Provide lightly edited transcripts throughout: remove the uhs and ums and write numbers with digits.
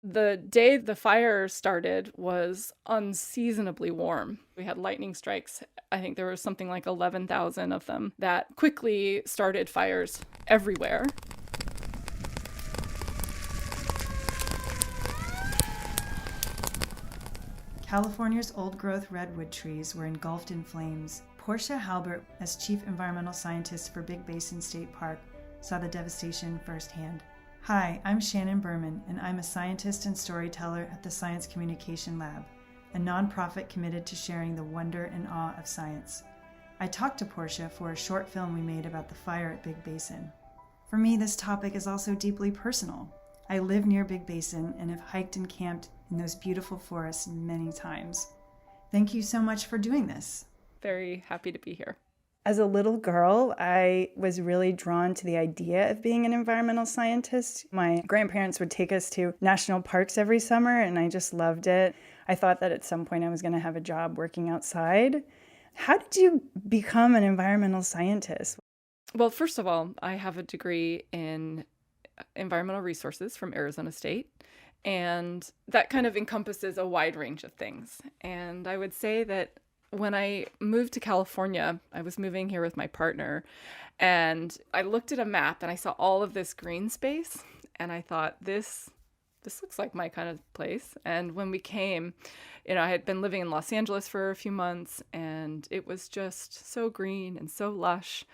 The day the fire started was unseasonably warm. We had lightning strikes. I think there was something like 11,000 of them that quickly started fires everywhere. California's old-growth redwood trees were engulfed in flames. Portia Halbert, as chief environmental scientist for Big Basin State Park, saw the devastation firsthand. Hi, I'm Shannon Behrman, and I'm a scientist and storyteller at the Science Communication Lab, a nonprofit committed to sharing the wonder and awe of science. I talked to Portia for a short film we made about the fire at Big Basin. For me, this topic is also deeply personal. I live near Big Basin and have hiked and camped in those beautiful forests many times. Thank you so much for doing this. Very happy to be here. As a little girl, I was really drawn to the idea of being an environmental scientist. My grandparents would take us to national parks every summer, and I just loved it. I thought that at some point I was going to have a job working outside. How did you become an environmental scientist? Well, first of all, I have a degree in environmental resources from Arizona State, and that kind of encompasses a wide range of things. And I would say that when I moved to California, I was moving here with my partner, and I looked at a map and I saw all of this green space, and I thought, this looks like my kind of place. And when we came, I had been living in Los Angeles for a few months, and it was just so green and so lush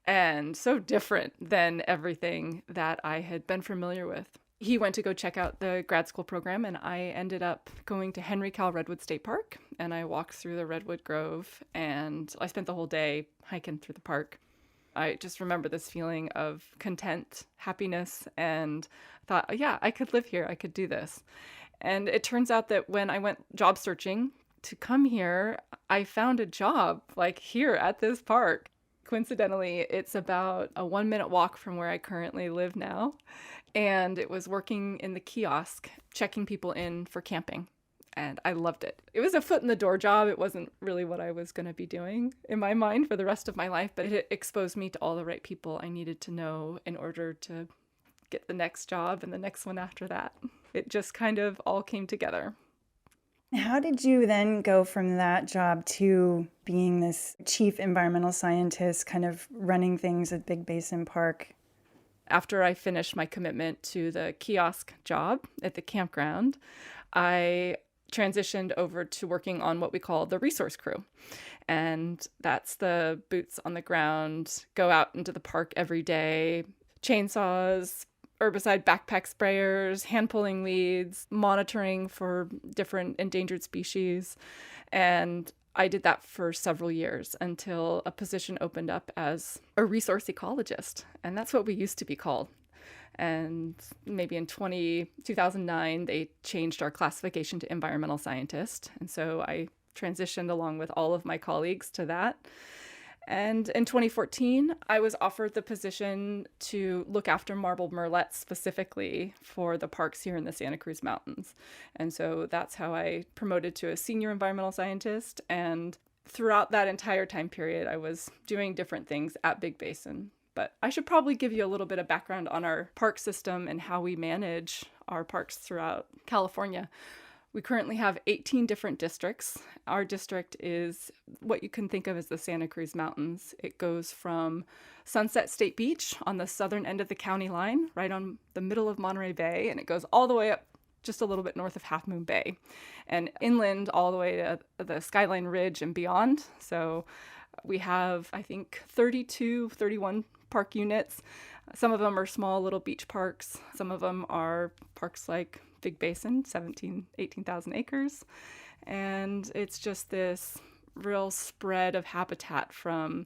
and so different than everything that I had been familiar with. He went to go check out the grad school program, and I ended up going to Henry Cal Redwood State Park, and I walked through the Redwood Grove, and I spent the whole day hiking through the park. I just remember this feeling of content, happiness, and thought, yeah, I could live here. I could do this. And it turns out that when I went job searching to come here, I found a job like here at this park. Coincidentally, it's about a 1-minute walk from where I currently live now. And it was working in the kiosk, checking people in for camping. And I loved it. It was a foot in the door job. It wasn't really what I was going to be doing in my mind for the rest of my life, but it exposed me to all the right people I needed to know in order to get the next job and the next one after that. It just kind of all came together. How did you then go from that job to being this chief environmental scientist, kind of running things at Big Basin Park? After I finished my commitment to the kiosk job at the campground, I transitioned over to working on what we call the resource crew. And that's the boots on the ground, go out into the park every day, chainsaws, herbicide backpack sprayers, hand pulling weeds, monitoring for different endangered species. And I did that for several years until a position opened up as a resource ecologist. And that's what we used to be called. And maybe in 2009, they changed our classification to environmental scientist. And so I transitioned along with all of my colleagues to that. And in 2014, I was offered the position to look after marbled murrelets specifically for the parks here in the Santa Cruz Mountains. And so that's how I promoted to a senior environmental scientist. And throughout that entire time period, I was doing different things at Big Basin. But I should probably give you a little bit of background on our park system and how we manage our parks throughout California. We currently have 18 different districts. Our district is what you can think of as the Santa Cruz Mountains. It goes from Sunset State Beach on the southern end of the county line, right on the middle of Monterey Bay, and it goes all the way up just a little bit north of Half Moon Bay, and inland all the way to the Skyline Ridge and beyond. So we have, I think, 31 park units. Some of them are small little beach parks. Some of them are parks like Big Basin, 18,000 acres. And it's just this real spread of habitat from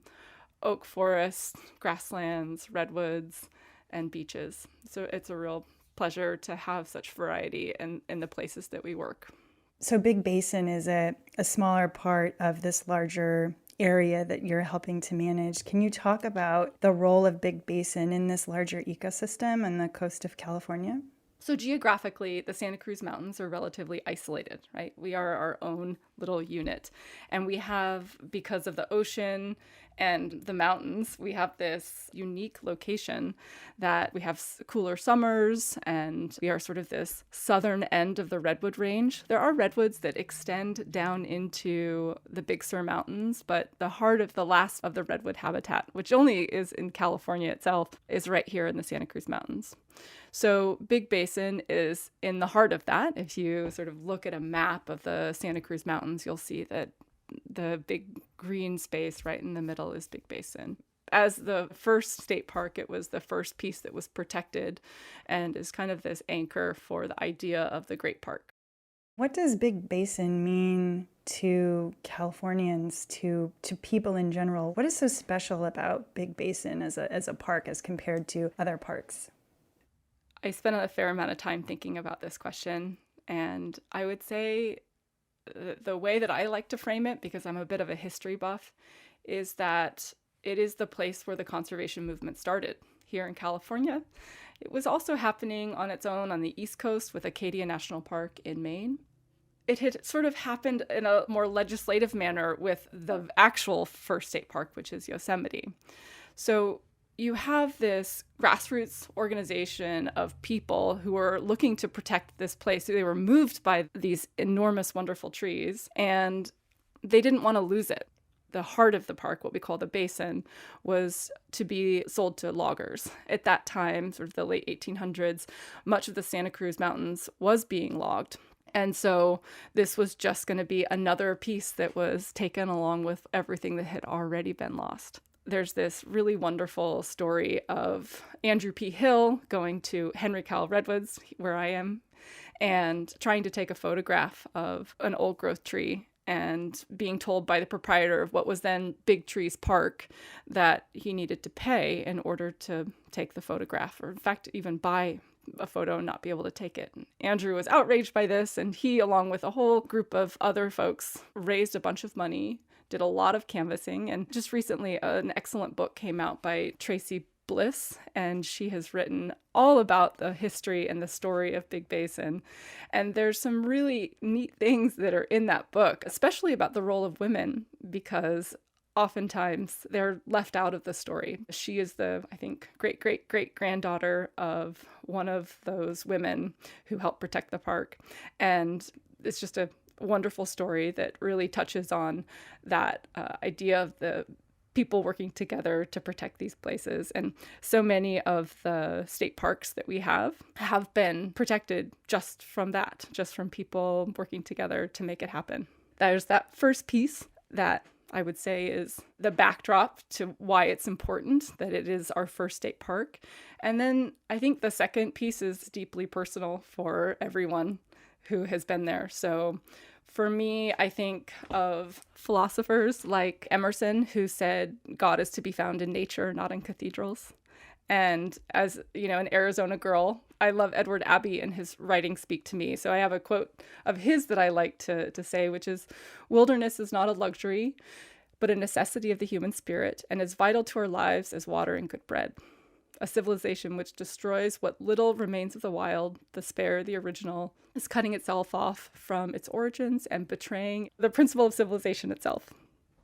oak forests, grasslands, redwoods, and beaches. So it's a real pleasure to have such variety in the places that we work. So Big Basin is a smaller part of this larger area that you're helping to manage. Can you talk about the role of Big Basin in this larger ecosystem on the coast of California? So geographically, the Santa Cruz Mountains are relatively isolated, right? We are our own little unit. And we have, because of the ocean and the mountains, we have this unique location that we have cooler summers, and we are sort of this southern end of the redwood range. There are redwoods that extend down into the Big Sur Mountains, but the heart of the last of the redwood habitat, which only is in California itself, is right here in the Santa Cruz Mountains. So Big Basin is in the heart of that. If you sort of look at a map of the Santa Cruz Mountains, you'll see that the big green space right in the middle is Big Basin. As the first state park, it was the first piece that was protected and is kind of this anchor for the idea of the Great Park. What does Big Basin mean to Californians, to people in general? What is so special about Big Basin as a park as compared to other parks? I spent a fair amount of time thinking about this question, and I would say the way that I like to frame it, because I'm a bit of a history buff, is that it is the place where the conservation movement started here in California. It was also happening on its own on the East Coast with Acadia National Park in Maine. It had sort of happened in a more legislative manner with the actual first state park, which is Yosemite. So you have this grassroots organization of people who are looking to protect this place. They were moved by these enormous, wonderful trees, and they didn't want to lose it. The heart of the park, what we call the basin, was to be sold to loggers. At that time, sort of the late 1800s, much of the Santa Cruz Mountains was being logged. And so this was just going to be another piece that was taken along with everything that had already been lost. There's this really wonderful story of Andrew P. Hill going to Henry Cowell Redwoods, where I am, and trying to take a photograph of an old growth tree and being told by the proprietor of what was then Big Trees Park that he needed to pay in order to take the photograph, or in fact, even buy a photo and not be able to take it. And Andrew was outraged by this, and he, along with a whole group of other folks, raised a bunch of money, did a lot of canvassing, and just recently an excellent book came out by Tracy Bliss, and she has written all about the history and the story of Big Basin. And there's some really neat things that are in that book, especially about the role of women, because oftentimes they're left out of the story. She is the, I think, great-great-great-granddaughter of one of those women who helped protect the park. And it's just a wonderful story that really touches on that idea of the people working together to protect these places. And so many of the state parks that we have been protected just from that, just from people working together to make it happen. There's that first piece that I would say is the backdrop to why it's important that it is our first state park. And then I think the second piece is deeply personal for everyone who has been there. So for me, I think of philosophers like Emerson, who said God is to be found in nature, not in cathedrals. And as, you know, an Arizona girl, I love Edward Abbey, and his writings speak to me. So I have a quote of his that I like to say, which is, "Wilderness is not a luxury, but a necessity of the human spirit, and as vital to our lives as water and good bread. A civilization which destroys what little remains of the wild, the spare, the original, is cutting itself off from its origins and betraying the principle of civilization itself."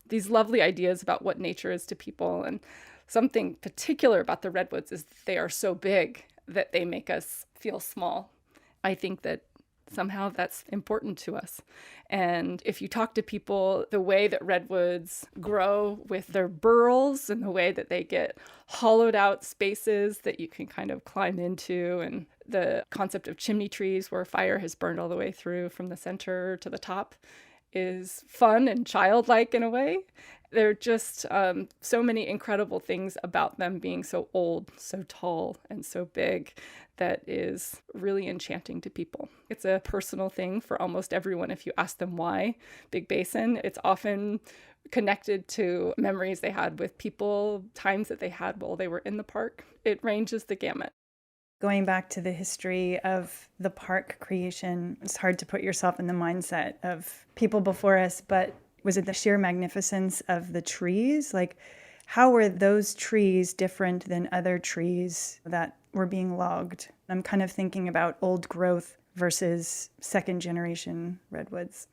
These lovely ideas about what nature is to people, and something particular about the redwoods is that they are so big that they make us feel small. I think that somehow that's important to us. And if you talk to people, the way that redwoods grow with their burls and the way that they get hollowed out spaces that you can kind of climb into, and the concept of chimney trees where fire has burned all the way through from the center to the top is fun and childlike in a way. There are just so many incredible things about them being so old, so tall, and so big that is really enchanting to people. It's a personal thing for almost everyone. If you ask them why Big Basin, it's often connected to memories they had with people, times that they had while they were in the park. It ranges the gamut. Going back to the history of the park creation, it's hard to put yourself in the mindset of people before us, but was it the sheer magnificence of the trees? Like, how were those trees different than other trees that were being logged? I'm kind of thinking about old growth versus second generation redwoods.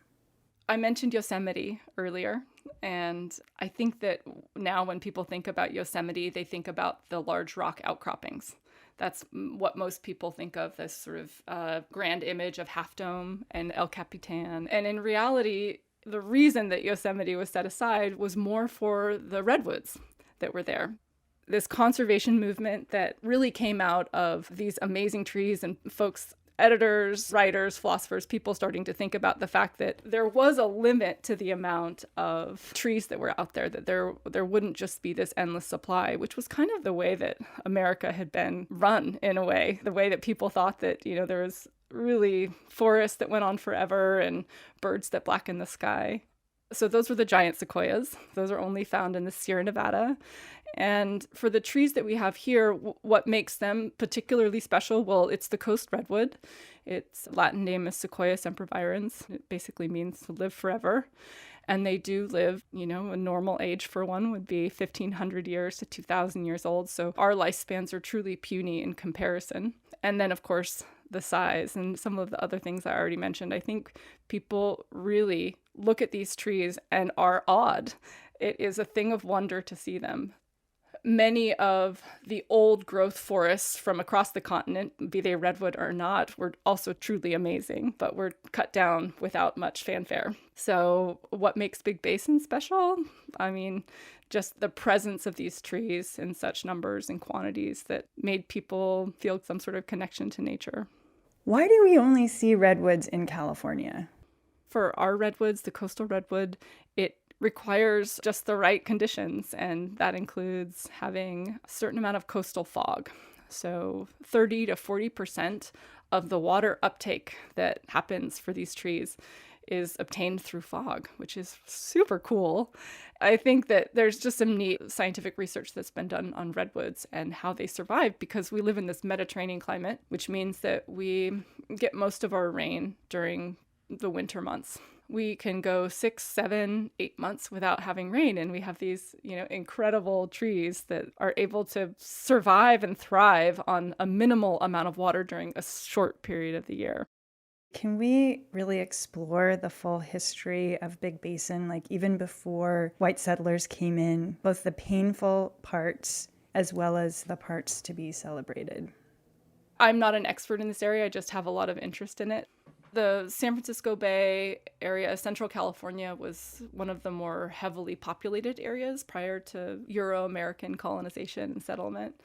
I mentioned Yosemite earlier, and I think that now when people think about Yosemite, they think about the large rock outcroppings. That's what most people think of, this sort of grand image of Half Dome and El Capitan. And in reality, the reason that Yosemite was set aside was more for the redwoods that were there. This conservation movement that really came out of these amazing trees and folks, editors, writers, philosophers, people starting to think about the fact that there was a limit to the amount of trees that were out there, that there wouldn't just be this endless supply, which was kind of the way that America had been run in a way, the way that people thought that, there was really forests that went on forever and birds that blacken the sky. So those were the giant sequoias. Those are only found in the Sierra Nevada. And for the trees that we have here, what makes them particularly special? Well, it's the coast redwood. Its Latin name is Sequoia sempervirens. It basically means to live forever. And they do live, a normal age for one would be 1,500 years to 2,000 years old. So our lifespans are truly puny in comparison. And then, of course, the size and some of the other things I already mentioned. I think people really look at these trees and are awed. It is a thing of wonder to see them. Many of the old growth forests from across the continent, be they redwood or not, were also truly amazing, but were cut down without much fanfare. So what makes Big Basin special? I mean, just the presence of these trees in such numbers and quantities that made people feel some sort of connection to nature. Why do we only see redwoods in California? For our redwoods, the coastal redwood, it requires just the right conditions, and that includes having a certain amount of coastal fog. So 30 to 40% of the water uptake that happens for these trees is obtained through fog, which is super cool. I think that there's just some neat scientific research that's been done on redwoods and how they survive, because we live in this Mediterranean climate, which means that we get most of our rain during the winter months. We can go 6, 7, 8 months without having rain, and we have these, incredible trees that are able to survive and thrive on a minimal amount of water during a short period of the year. Can we really explore the full history of Big Basin, like even before white settlers came in, both the painful parts as well as the parts to be celebrated? I'm not an expert in this area. I just have a lot of interest in it. The San Francisco Bay area, Central California, was one of the more heavily populated areas prior to Euro-American colonization and settlement.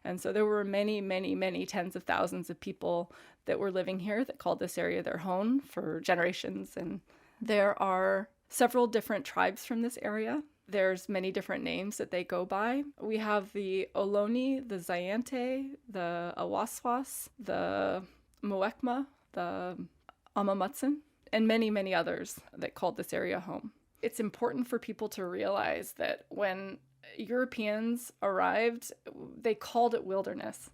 And so there were many, many, many tens of thousands of people that were living here that called this area their home for generations. And there are several different tribes from this area. There's many different names that they go by. We have the Ohlone, the Zayante, the Awaswas, the Muwekma, the Amamutsan, and many, many others that called this area home. It's important for people to realize that when Europeans arrived, they called it wilderness.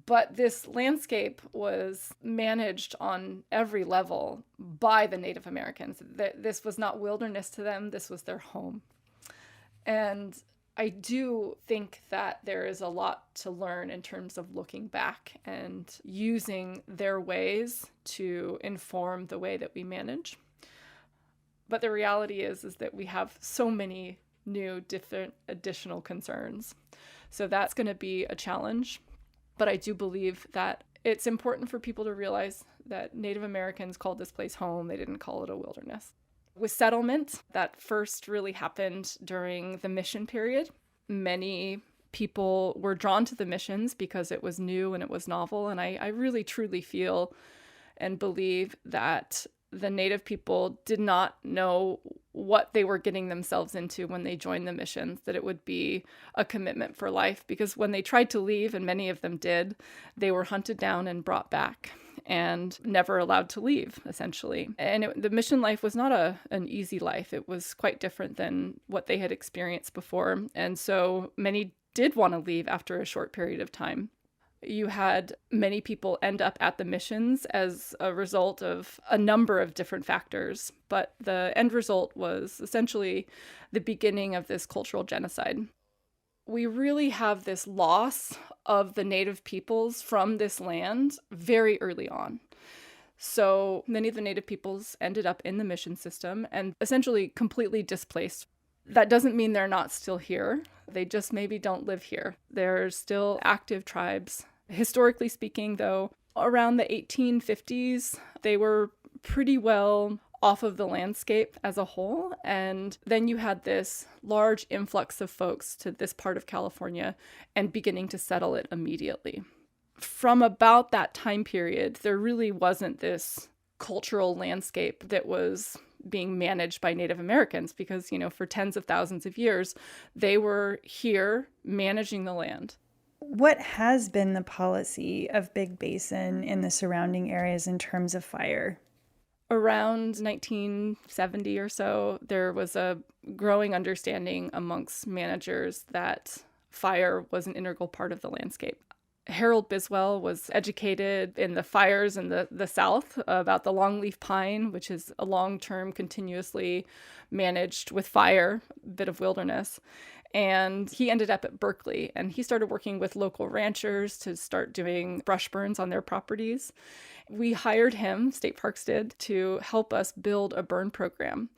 But this landscape was managed on every level by the Native Americans. This was not wilderness to them, this was their home. And I do think that there is a lot to learn in terms of looking back and using their ways to inform the way that we manage. But the reality is that we have so many new, different, additional concerns. So that's going to be a challenge. But I do believe that it's important for people to realize that Native Americans called this place home. They didn't call it a wilderness. With settlement, that first really happened during the mission period. Many people were drawn to the missions because it was new and it was novel. And I really, truly feel and believe that the Native people did not know what they were getting themselves into when they joined the missions, that it would be a commitment for life. Because when they tried to leave, and many of them did, they were hunted down and brought back and never allowed to leave, essentially. And the mission life was not an easy life. It was quite different than what they had experienced before. And so many did want to leave after a short period of time. You had many people end up at the missions as a result of a number of different factors, but the end result was essentially the beginning of this cultural genocide. we really have this loss of the native peoples from this land very early on. So many of the native peoples ended up in the mission system and essentially completely displaced. That doesn't mean they're not still here. They just maybe don't live here. They're still active tribes. Historically speaking, though, around the 1850s, they were pretty well off of the landscape as a whole. And then you had this large influx of folks to this part of California and beginning to settle it immediately. From about that time period, there really wasn't this cultural landscape that was being managed by Native Americans because, for tens of thousands of years, they were here managing the land. What has been the policy of Big Basin in the surrounding areas in terms of fire? Around 1970 or so, there was a growing understanding amongst managers that fire was an integral part of the landscape. Harold Biswell was educated in the fires in the South about the longleaf pine, which is a long-term continuously managed with fire, bit of wilderness. And he ended up at Berkeley, and he started working with local ranchers to start doing brush burns on their properties. We hired him, State Parks did, to help us build a burn program.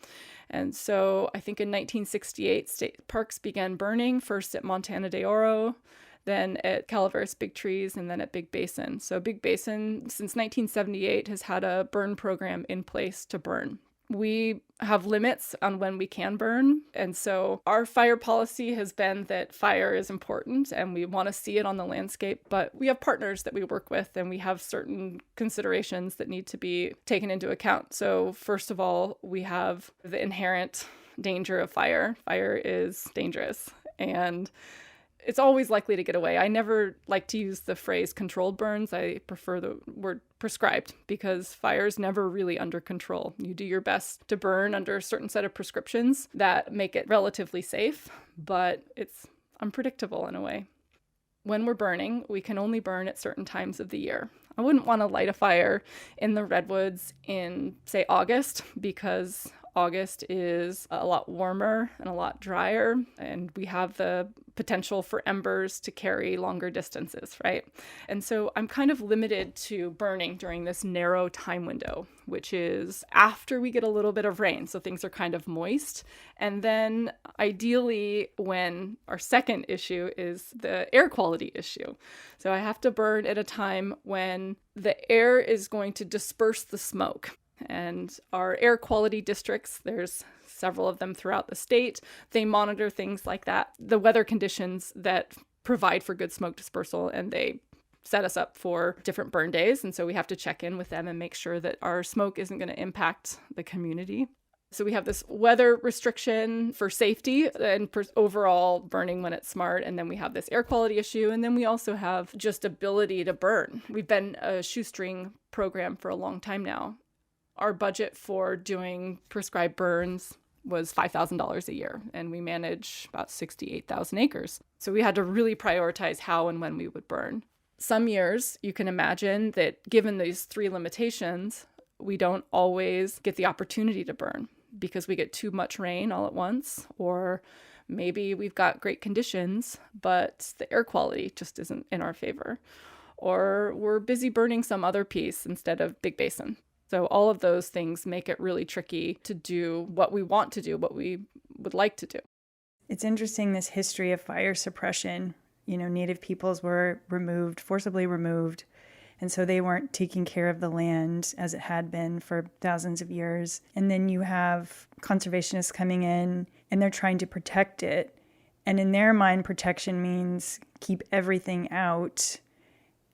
And so I think in 1968, State Parks began burning, first at Montana de Oro, then at Calaveras Big Trees, and then at Big Basin. So Big Basin, since 1978, has had a burn program in place to burn. We have limits on when we can burn. And so our fire policy has been that fire is important and we want to see it on the landscape, but we have partners that we work with and we have certain considerations that need to be taken into account. So first of all, we have the inherent danger of fire. Fire is dangerous and it's always likely to get away. I never like to use the phrase controlled burns. I prefer the word prescribed because fire is never really under control. You do your best to burn under a certain set of prescriptions that make it relatively safe, but it's unpredictable in a way. When we're burning, we can only burn at certain times of the year. I wouldn't want to light a fire in the redwoods in, say, August, because August is a lot warmer and a lot drier, and we have the potential for embers to carry longer distances, right? And so I'm kind of limited to burning during this narrow time window, which is after we get a little bit of rain, so things are kind of moist. And then ideally when our second issue is the air quality issue. So I have to burn at a time when the air is going to disperse the smoke. And our air quality districts, there's several of them throughout the state, they monitor things like that, the weather conditions that provide for good smoke dispersal, and they set us up for different burn days. And so we have to check in with them and make sure that our smoke isn't going to impact the community. So we have this weather restriction for safety and for overall burning when it's smart. And then we have this air quality issue. And then we also have just ability to burn. We've been a shoestring program for a long time now. Our budget for doing prescribed burns was $5,000 a year, and we manage about 68,000 acres. So we had to really prioritize how and when we would burn. Some years, you can imagine that given these three limitations, we don't always get the opportunity to burn because we get too much rain all at once, or maybe we've got great conditions, but the air quality just isn't in our favor, or we're busy burning some other piece instead of Big Basin. So all of those things make it really tricky to do what we want to do, what we would like to do. It's interesting, this history of fire suppression. Native peoples were forcibly removed, and so they weren't taking care of the land as it had been for thousands of years. And then you have conservationists coming in, and they're trying to protect it. And in their mind, protection means keep everything out.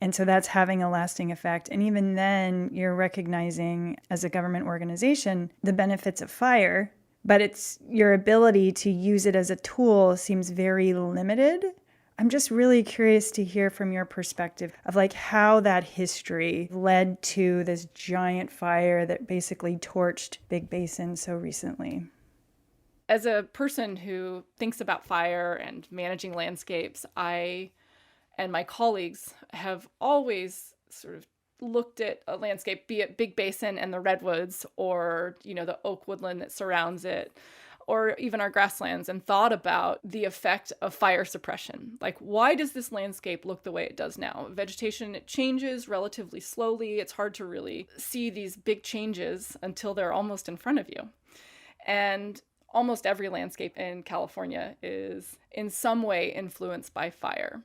And so that's having a lasting effect. And even then, you're recognizing as a government organization the benefits of fire, but it's your ability to use it as a tool seems very limited. I'm just really curious to hear from your perspective of how that history led to this giant fire that basically torched Big Basin so recently. As a person who thinks about fire and managing landscapes, I and my colleagues have always sort of looked at a landscape, be it Big Basin and the redwoods, or, the oak woodland that surrounds it, or even our grasslands and thought about the effect of fire suppression. Like, why does this landscape look the way it does now? Vegetation, it changes relatively slowly. It's hard to really see these big changes until they're almost in front of you. And almost every landscape in California is in some way influenced by fire.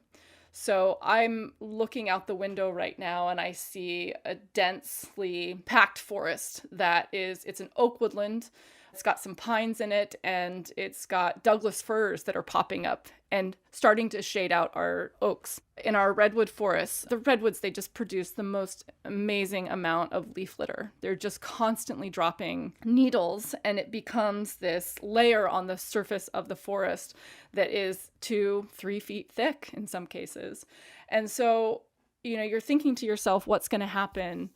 So I'm looking out the window right now and I see a densely packed forest it's an oak woodland. It's got some pines in it, and it's got Douglas firs that are popping up and starting to shade out our oaks. In our redwood forests, the redwoods, they just produce the most amazing amount of leaf litter. They're just constantly dropping needles, and it becomes this layer on the surface of the forest that is 2-3 feet thick in some cases. And so, you're thinking to yourself, what's going to happen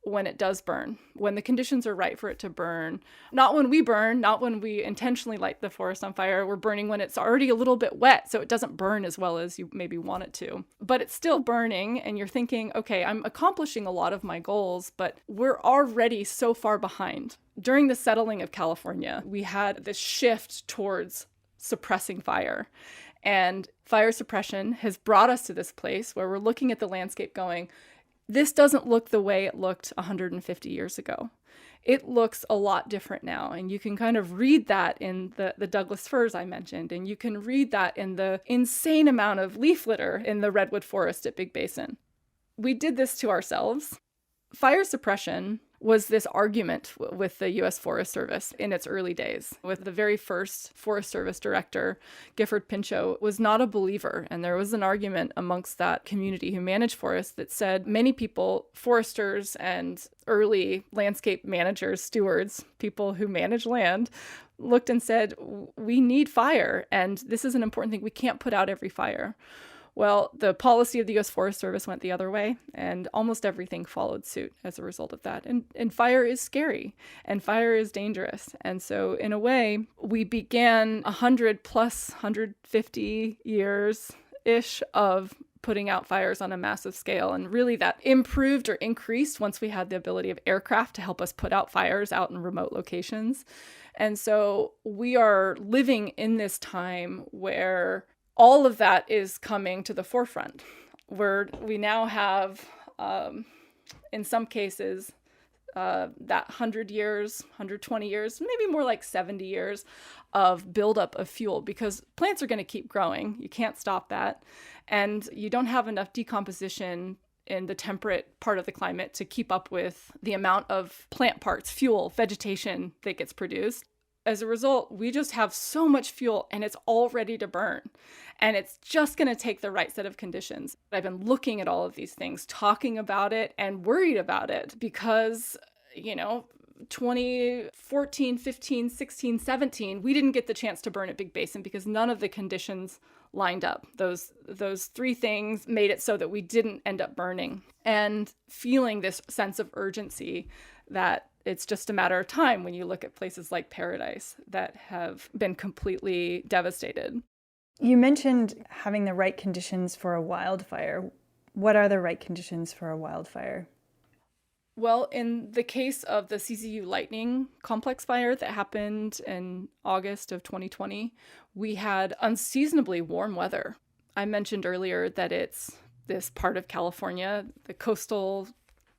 when it does burn, when the conditions are right for it to burn? Not when we burn, not when we intentionally light the forest on fire. We're burning when it's already a little bit wet, so it doesn't burn as well as you maybe want it to. But it's still burning, and you're thinking, okay, I'm accomplishing a lot of my goals, but we're already so far behind. During the settling of California, we had this shift towards suppressing fire. And fire suppression has brought us to this place where we're looking at the landscape going, this doesn't look the way it looked 150 years ago. It looks a lot different now. And you can kind of read that in the Douglas firs I mentioned. And you can read that in the insane amount of leaf litter in the redwood forest at Big Basin. We did this to ourselves. Fire suppression was this argument with the U.S. Forest Service in its early days. With the very first Forest Service director, Gifford Pinchot, was not a believer. And there was an argument amongst that community who managed forests that said many people, foresters and early landscape managers, stewards, people who manage land, looked and said, we need fire. And this is an important thing. We can't put out every fire. Well, the policy of the U.S. Forest Service went the other way, and almost everything followed suit as a result of that. And fire is scary, and fire is dangerous. And so, in a way, we began 100 plus 150 years-ish of putting out fires on a massive scale. And really that improved or increased once we had the ability of aircraft to help us put out fires out in remote locations. And so we are living in this time where all of that is coming to the forefront, where we now have, in some cases, that 100 years, 120 years, maybe more like 70 years of buildup of fuel, because plants are going to keep growing. You can't stop that. And you don't have enough decomposition in the temperate part of the climate to keep up with the amount of plant parts, fuel, vegetation that gets produced. As a result, we just have so much fuel and it's all ready to burn. And it's just going to take the right set of conditions. I've been looking at all of these things, talking about it and worried about it because, 2014, 15, 16, 17, we didn't get the chance to burn at Big Basin because none of the conditions lined up. Those three things made it so that we didn't end up burning. And feeling this sense of urgency that it's just a matter of time when you look at places like Paradise that have been completely devastated. You mentioned having the right conditions for a wildfire. What are the right conditions for a wildfire? Well, in the case of the CZU lightning complex fire that happened in August of 2020, we had unseasonably warm weather. I mentioned earlier that it's this part of California, the coastal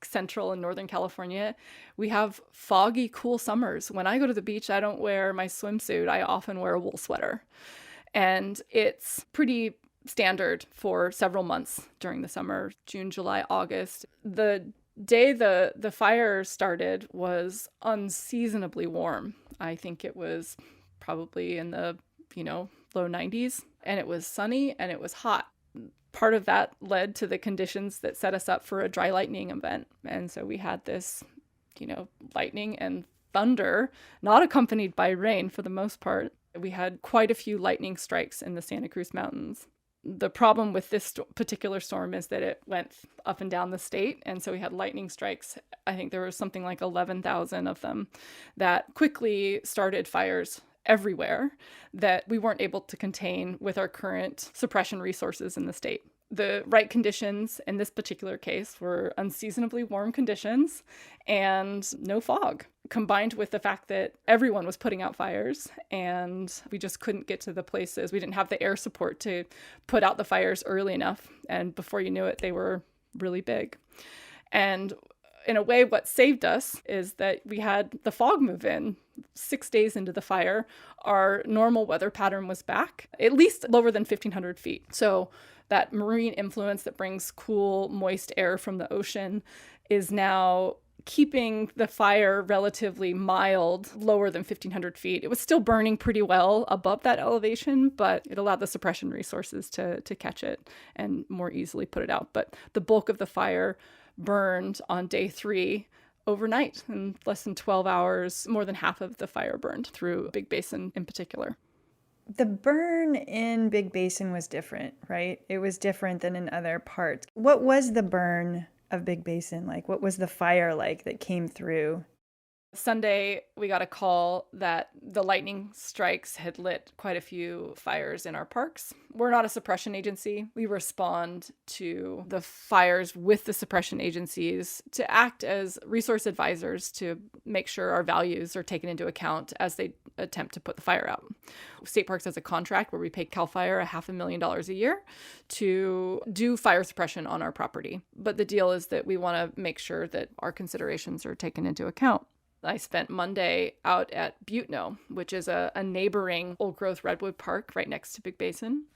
Central and Northern California, we have foggy, cool summers. When I go to the beach, I don't wear my swimsuit. I often wear a wool sweater. And it's pretty standard for several months during the summer, June, July, August. The day the fire started was unseasonably warm. I think it was probably in the, low 90s. And it was sunny and it was hot. Part of that led to the conditions that set us up for a dry lightning event. And so we had this, lightning and thunder, not accompanied by rain for the most part. We had quite a few lightning strikes in the Santa Cruz Mountains. The problem with this particular storm is that it went up and down the state. And so we had lightning strikes. I think there was something like 11,000 of them that quickly started fires everywhere that we weren't able to contain with our current suppression resources in the state. The right conditions in this particular case were unseasonably warm conditions and no fog, combined with the fact that everyone was putting out fires and we just couldn't get to the places. We didn't have the air support to put out the fires early enough. And before you knew it, they were really big. And in a way, what saved us is that we had the fog move in 6 days into the fire. Our normal weather pattern was back, at least lower than 1,500 feet. So that marine influence that brings cool, moist air from the ocean is now keeping the fire relatively mild, lower than 1,500 feet. It was still burning pretty well above that elevation, but it allowed the suppression resources to catch it and more easily put it out. But the bulk of the fire burned on day 3 overnight. In less than 12 hours, more than half of the fire burned through Big Basin in particular. The burn in Big Basin was different, right? It was different than in other parts. What was the burn of Big Basin like? What was the fire like that came through? Sunday, we got a call that the lightning strikes had lit quite a few fires in our parks. We're not a suppression agency. We respond to the fires with the suppression agencies to act as resource advisors to make sure our values are taken into account as they attempt to put the fire out. State Parks has a contract where we pay CAL FIRE $500,000 a year to do fire suppression on our property. But the deal is that we want to make sure that our considerations are taken into account. I spent Monday out at Butno, which is a neighboring old-growth redwood park right next to Big Basin.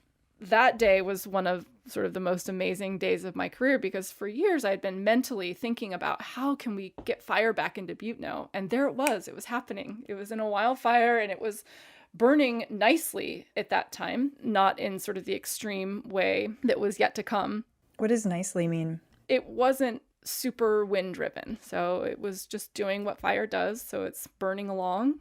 That day was one of sort of the most amazing days of my career because for years I had been mentally thinking about how can we get fire back into Butno? And there it was happening. It was in a wildfire and it was burning nicely at that time, not in sort of the extreme way that was yet to come. What does nicely mean? It wasn't super wind driven. So it was just doing what fire does. So it's burning along.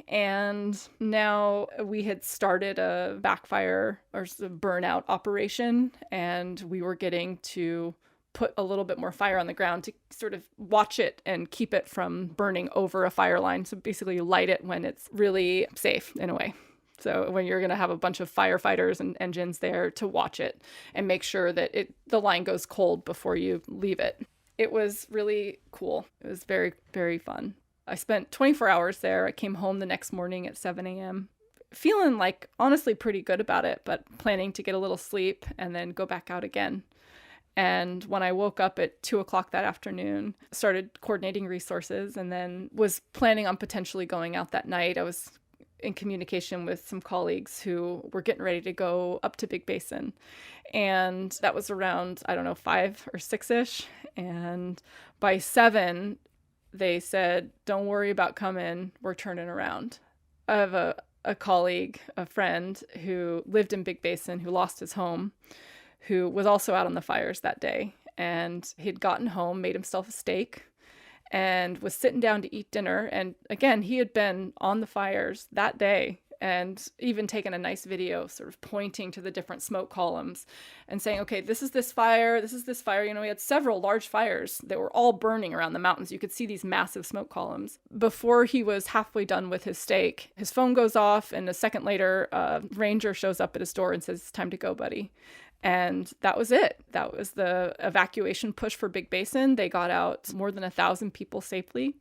And now we had started a backfire or burnout operation, and we were getting to put a little bit more fire on the ground to sort of watch it and keep it from burning over a fire line. So basically you light it when it's really safe in a way. So when you're going to have a bunch of firefighters and engines there to watch it and make sure that the line goes cold before you leave it. It was really cool. It was very, very fun. I spent 24 hours there. I came home the next morning at 7 a.m. feeling like honestly pretty good about it, but planning to get a little sleep and then go back out again. And when I woke up at 2 o'clock that afternoon, started coordinating resources and then was planning on potentially going out that night. I was in communication with some colleagues who were getting ready to go up to Big Basin. And that was around, 5 or 6-ish. And by 7, they said, don't worry about coming, we're turning around. I have a colleague, a friend who lived in Big Basin, who lost his home, who was also out on the fires that day. And he'd gotten home, made himself a steak, and was sitting down to eat dinner. And again, he had been on the fires that day and even taken a nice video sort of pointing to the different smoke columns and saying, okay, this is this fire, this is this fire. We had several large fires that were all burning around the mountains. You could see these massive smoke columns. Before he was halfway done with his steak, his phone goes off, and a second later, a ranger shows up at his door and says, it's time to go, buddy. And that was it. That was the evacuation push for Big Basin. They got out more than 1,000 people safely.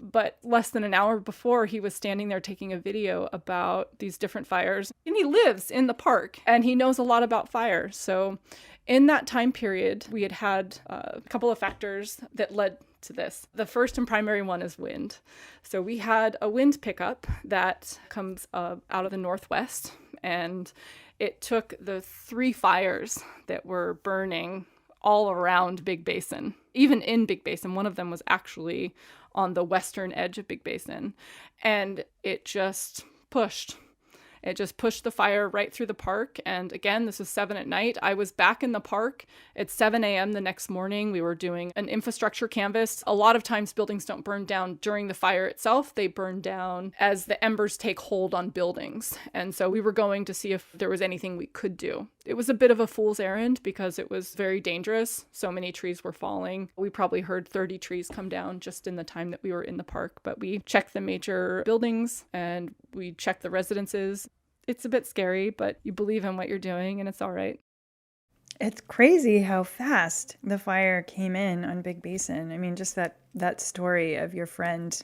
But less than an hour before, he was standing there taking a video about these different fires. And he lives in the park, and he knows a lot about fire. So in that time period, we had a couple of factors that led to this. The first and primary one is wind. So we had a wind pickup that comes out of the northwest, and it took the 3 fires that were burning all around Big Basin. Even in Big Basin, one of them was actually on the western edge of Big Basin. And it just pushed. It just pushed the fire right through the park. And again, this was 7 at night. I was back in the park at 7 a.m. the next morning. We were doing an infrastructure canvass. A lot of times buildings don't burn down during the fire itself. They burn down as the embers take hold on buildings. And so we were going to see if there was anything we could do. It was a bit of a fool's errand because it was very dangerous. So many trees were falling. We probably heard 30 trees come down just in the time that we were in the park. But we checked the major buildings and we checked the residences. It's a bit scary, but you believe in what you're doing and it's all right. It's crazy how fast the fire came in on Big Basin. I mean, just that story of your friend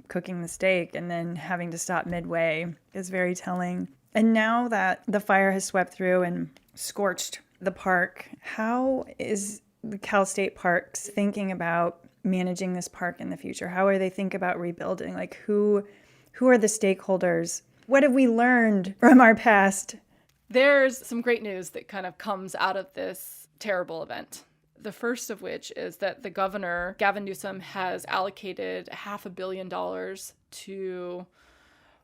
cooking the steak and then having to stop midway is very telling. And now that the fire has swept through and scorched the park, how is the Cal State Parks thinking about managing this park in the future? How are they thinking about rebuilding? Like, who are the stakeholders? What have we learned from our past? There's some great news that kind of comes out of this terrible event. The first of which is that the governor, Gavin Newsom, has allocated $500 million to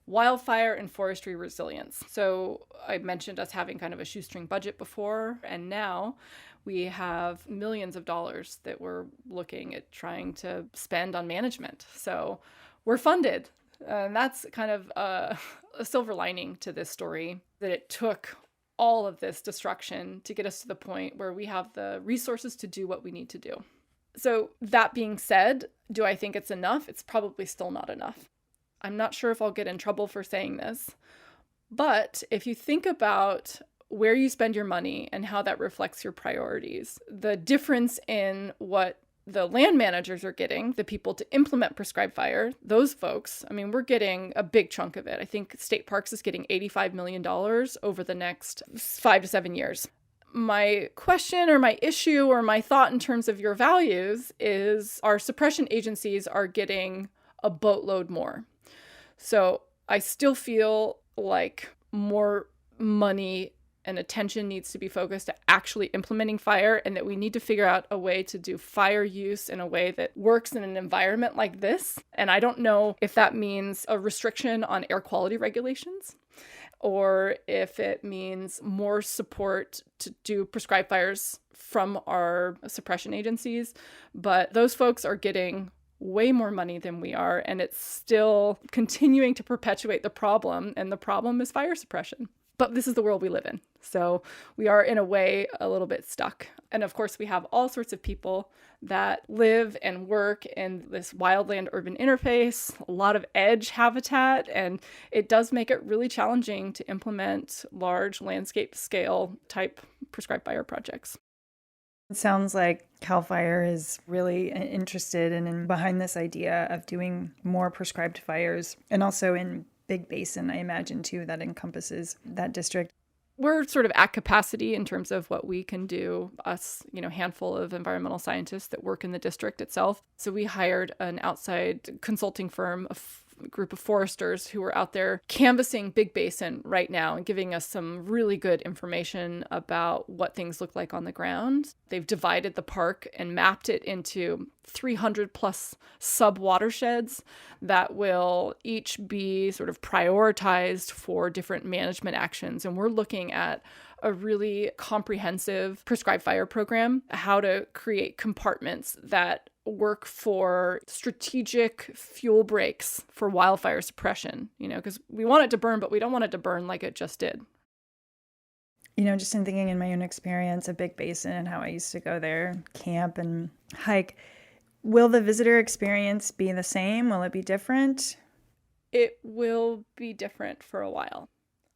wildfire and forestry resilience. So I mentioned us having kind of a shoestring budget before, and now we have millions of dollars that we're looking at trying to spend on management. So we're funded. And that's kind of a silver lining to this story, that it took all of this destruction to get us to the point where we have the resources to do what we need to do. So that being said, do I think it's enough? It's probably still not enough. I'm not sure if I'll get in trouble for saying this, but if you think about where you spend your money and how that reflects your priorities, the difference in what the land managers are getting, the people to implement prescribed fire, those folks, I mean, we're getting a big chunk of it. I think State Parks is getting $85 million over the next 5 to 7 years. My question or my issue or my thought in terms of your values is our suppression agencies are getting a boatload more. So I still feel like more money and attention needs to be focused to actually implementing fire, and that we need to figure out a way to do fire use in a way that works in an environment like this. And I don't know if that means a restriction on air quality regulations, or if it means more support to do prescribed fires from our suppression agencies. But those folks are getting way more money than we are, and it's still continuing to perpetuate the problem, and the problem is fire suppression. But this is the world we live in. So we are, in a way, a little bit stuck. And of course, we have all sorts of people that live and work in this wildland urban interface, a lot of edge habitat, and it does make it really challenging to implement large landscape scale type prescribed fire projects. It sounds like CAL FIRE is really interested in behind this idea of doing more prescribed fires, and also in Big Basin, I imagine, too, that encompasses that district. We're sort of at capacity in terms of what we can do, us, handful of environmental scientists that work in the district itself. So we hired an outside consulting firm, a group of foresters who are out there canvassing Big Basin right now and giving us some really good information about what things look like on the ground. They've divided the park and mapped it into 300 plus sub-watersheds that will each be sort of prioritized for different management actions. And we're looking at a really comprehensive prescribed fire program, how to create compartments that work for strategic fuel breaks for wildfire suppression, because we want it to burn, but we don't want it to burn like it just did. Just in thinking in my own experience of Big Basin and how I used to go there, camp and hike, will the visitor experience be the same? Will it be different? It will be different for a while.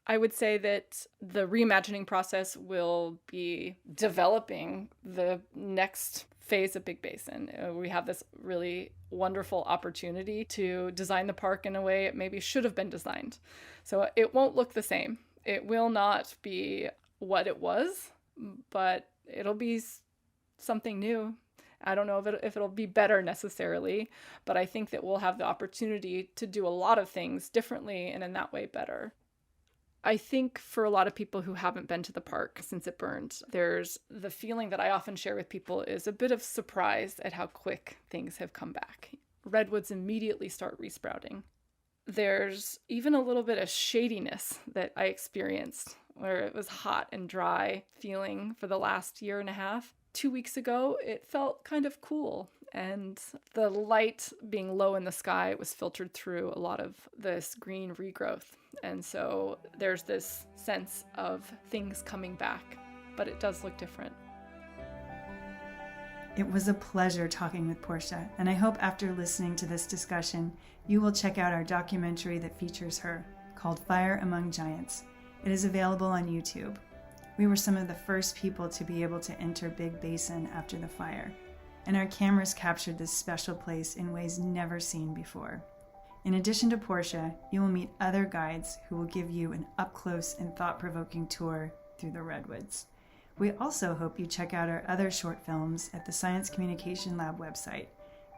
I would say that the reimagining process will be developing the next phase of Big Basin. We have this really wonderful opportunity to design the park in a way it maybe should have been designed. So it won't look the same. It will not be what it was, but it'll be something new. I don't know if it'll be better necessarily, but I think that we'll have the opportunity to do a lot of things differently and in that way better. I think for a lot of people who haven't been to the park since it burned, there's the feeling that I often share with people is a bit of surprise at how quick things have come back. Redwoods immediately start resprouting. There's even a little bit of shadiness that I experienced where it was hot and dry feeling for the last year and a half. 2 weeks ago, it felt kind of cool. And the light being low in the sky was filtered through a lot of this green regrowth. And so there's this sense of things coming back, but it does look different. It was a pleasure talking with Portia, and I hope after listening to this discussion, you will check out our documentary that features her, called Fire Among Giants. It is available on YouTube. We were some of the first people to be able to enter Big Basin after the fire, and our cameras captured this special place in ways never seen before. In addition to Portia, you will meet other guides who will give you an up-close and thought-provoking tour through the Redwoods. We also hope you check out our other short films at the Science Communication Lab website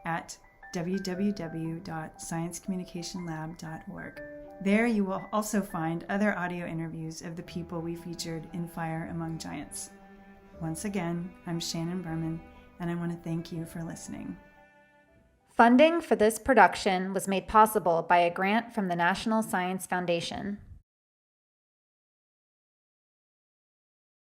at www.sciencecommunicationlab.org. There you will also find other audio interviews of the people we featured in Fire Among Giants. Once again, I'm Shannon Behrman, and I want to thank you for listening. Funding for this production was made possible by a grant from the National Science Foundation.